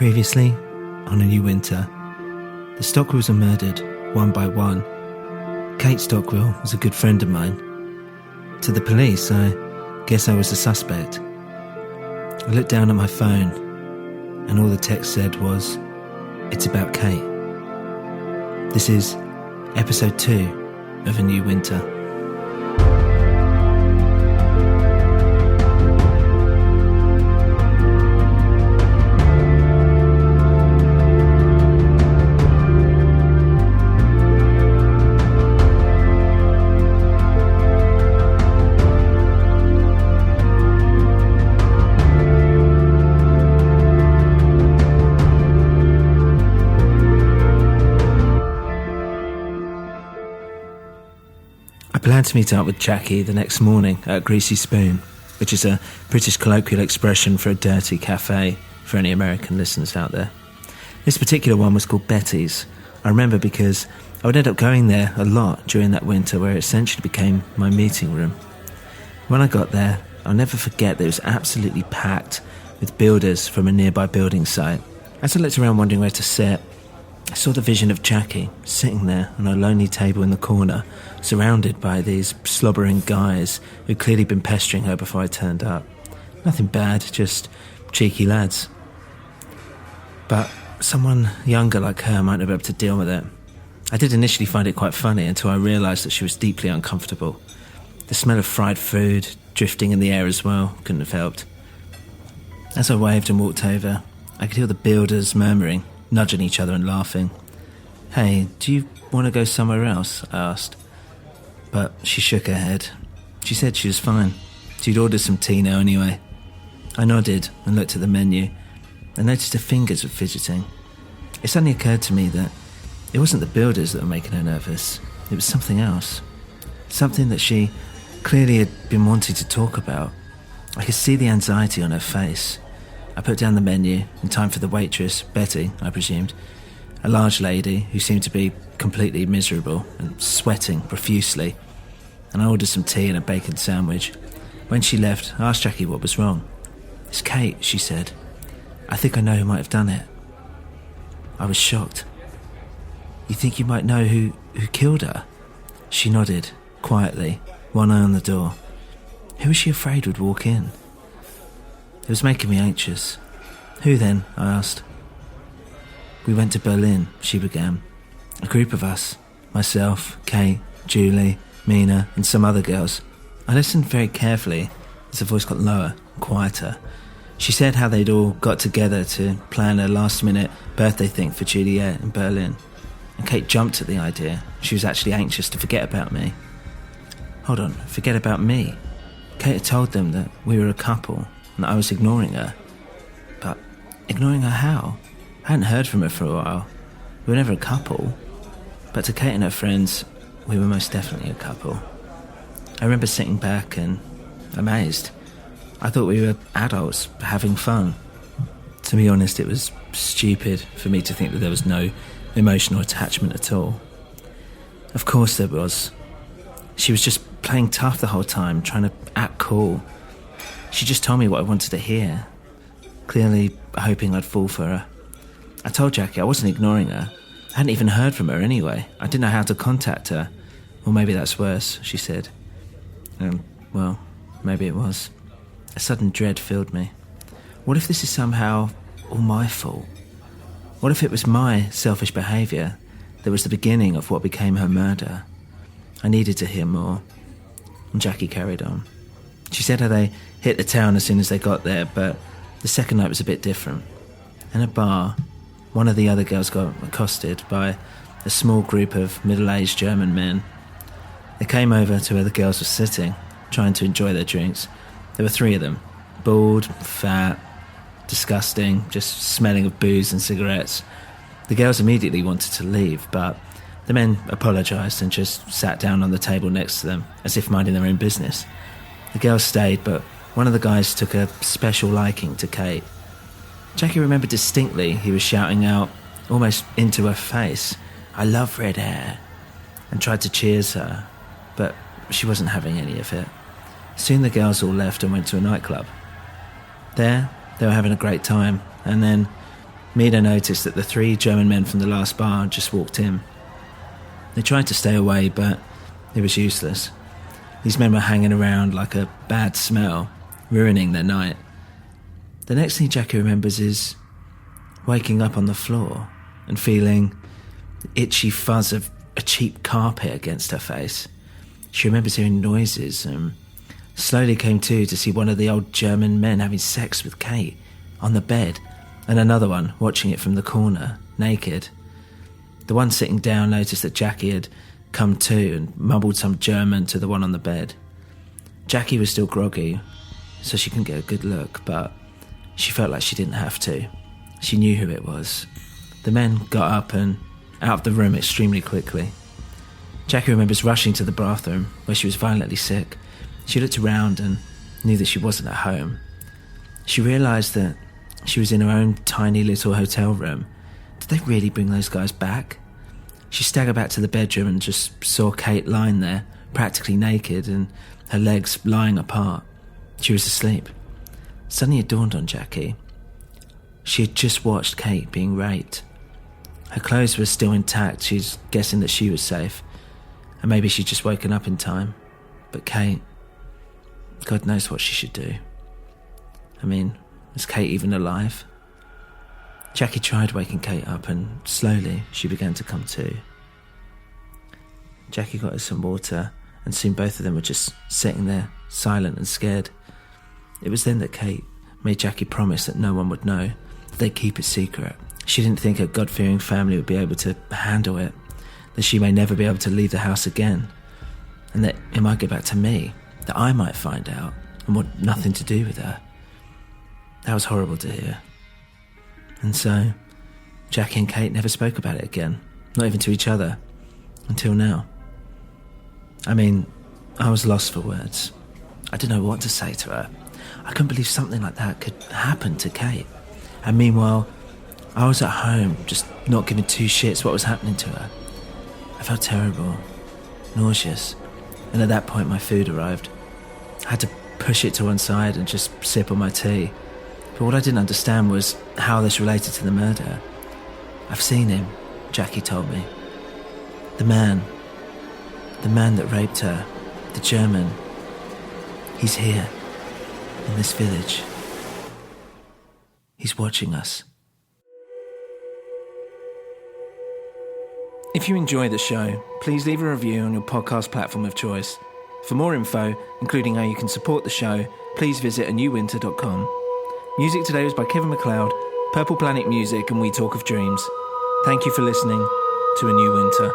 Previously, on A New Winter, the Stockwells are murdered, one by one. Kate Stockwell was a good friend of mine. To the police, I guess I was a suspect. I looked down at my phone, and all the text said was, "It's about Kate." This is episode 2 of A New Winter. I planned to meet up with Jackie the next morning at Greasy Spoon, which is a British colloquial expression for a dirty cafe for any American listeners out there. This particular one was called Betty's. I remember because I would end up going there a lot during that winter, where it essentially became my meeting room. When I got there, I'll never forget that it was absolutely packed with builders from a nearby building site. As I looked around wondering where to sit, I saw the vision of Jackie sitting there on a lonely table in the corner, surrounded by these slobbering guys who'd clearly been pestering her before I turned up. Nothing bad, just cheeky lads. But someone younger like her might not be able to deal with it. I did initially find it quite funny until I realised that she was deeply uncomfortable. The smell of fried food drifting in the air as well couldn't have helped. As I waved and walked over, I could hear the builders murmuring, nudging each other and laughing. "Hey, do you want to go somewhere else?" I asked. But she shook her head. She said she was fine. She'd ordered some tea now anyway. I nodded and looked at the menu. I noticed her fingers were fidgeting. It suddenly occurred to me that it wasn't the builders that were making her nervous. It was something else. Something that she clearly had been wanting to talk about. I could see the anxiety on her face. I put down the menu in time for the waitress, Betty, I presumed, a large lady who seemed to be completely miserable and sweating profusely, and I ordered some tea and a bacon sandwich. When she left, I asked Jackie what was wrong. "It's Kate," she said. "I think I know who might have done it." I was shocked. "You think you might know who killed her?" She nodded, quietly, one eye on the door. Who was she afraid would walk in? It was making me anxious. "Who then?" I asked. "We went to Berlin," she began. "A group of us. Myself, Kate, Julie, Mina, and some other girls." I listened very carefully as her voice got lower and quieter. She said how they'd all got together to plan a last-minute birthday thing for Juliet in Berlin. And Kate jumped at the idea. She was actually anxious to forget about me. Hold on, forget about me? Kate had told them that we were a couple and that I was ignoring her. But ignoring her how? I hadn't heard from her for a while. We were never a couple. But to Kate and her friends, we were most definitely a couple. I remember sitting back and amazed. I thought we were adults having fun. To be honest, it was stupid for me to think that there was no emotional attachment at all. Of course there was. She was just playing tough the whole time, trying to act cool. She just told me what I wanted to hear, clearly hoping I'd fall for her. I told Jackie I wasn't ignoring her. I hadn't even heard from her anyway. I didn't know how to contact her. Well, maybe that's worse, she said. Well, maybe it was. A sudden dread filled me. What if this is somehow all my fault? What if it was my selfish behaviour that was the beginning of what became her murder? I needed to hear more. And Jackie carried on. She said how they hit the town as soon as they got there, but the second night was a bit different. In a bar, one of the other girls got accosted by a small group of middle-aged German men. They came over to where the girls were sitting, trying to enjoy their drinks. There were 3 of them, bald, fat, disgusting, just smelling of booze and cigarettes. The girls immediately wanted to leave, but the men apologised and just sat down on the table next to them, as if minding their own business. The girls stayed, but one of the guys took a special liking to Kate. Jackie remembered distinctly he was shouting out, almost into her face, "I love red hair," and tried to cheers her, but she wasn't having any of it. Soon the girls all left and went to a nightclub. There, they were having a great time, and then Mida noticed that the 3 German men from the last bar just walked in. They tried to stay away, but it was useless. These men were hanging around like a bad smell, ruining their night. The next thing Jackie remembers is waking up on the floor and feeling the itchy fuzz of a cheap carpet against her face. She remembers hearing noises and slowly came to see one of the old German men having sex with Kate on the bed, and another one watching it from the corner, naked. The one sitting down noticed that Jackie had come to and mumbled some German to the one on the bed. Jackie was still groggy, so she couldn't get a good look, but she felt like she didn't have to. She knew who it was. The men got up and out of the room extremely quickly. Jackie remembers rushing to the bathroom, where she was violently sick. She looked around and knew that she wasn't at home. She realised that she was in her own tiny little hotel room. Did they really bring those guys back? She staggered back to the bedroom and just saw Kate lying there, practically naked, and her legs lying apart. She was asleep. Suddenly it dawned on Jackie. She had just watched Kate being raped. Her clothes were still intact. She's guessing that she was safe, and maybe she'd just woken up in time. But Kate, God knows what she should do. I mean, was Kate even alive? Jackie tried waking Kate up, and slowly she began to come to. Jackie got her some water, and soon both of them were just sitting there, silent and scared. It was then that Kate made Jackie promise that no one would know, that they'd keep it secret. She didn't think her God-fearing family would be able to handle it, that she may never be able to leave the house again, and that it might go back to me, that I might find out and want nothing to do with her. That was horrible to hear. And so, Jackie and Kate never spoke about it again, not even to each other, until now. I mean, I was lost for words. I didn't know what to say to her. I couldn't believe something like that could happen to Kate. And meanwhile, I was at home, just not giving 2 shits what was happening to her. I felt terrible, nauseous, and at that point my food arrived. I had to push it to one side and just sip on my tea. But what I didn't understand was how this related to the murder. I've seen him, Jackie told me. The man that raped her, the German, he's here, in this village. He's watching us. If you enjoy the show, please leave a review on your podcast platform of choice. For more info, including how you can support the show, please visit anewwinter.com. Music today was by Kevin MacLeod, Purple Planet Music, and We Talk of Dreams. Thank you for listening to A New Winter.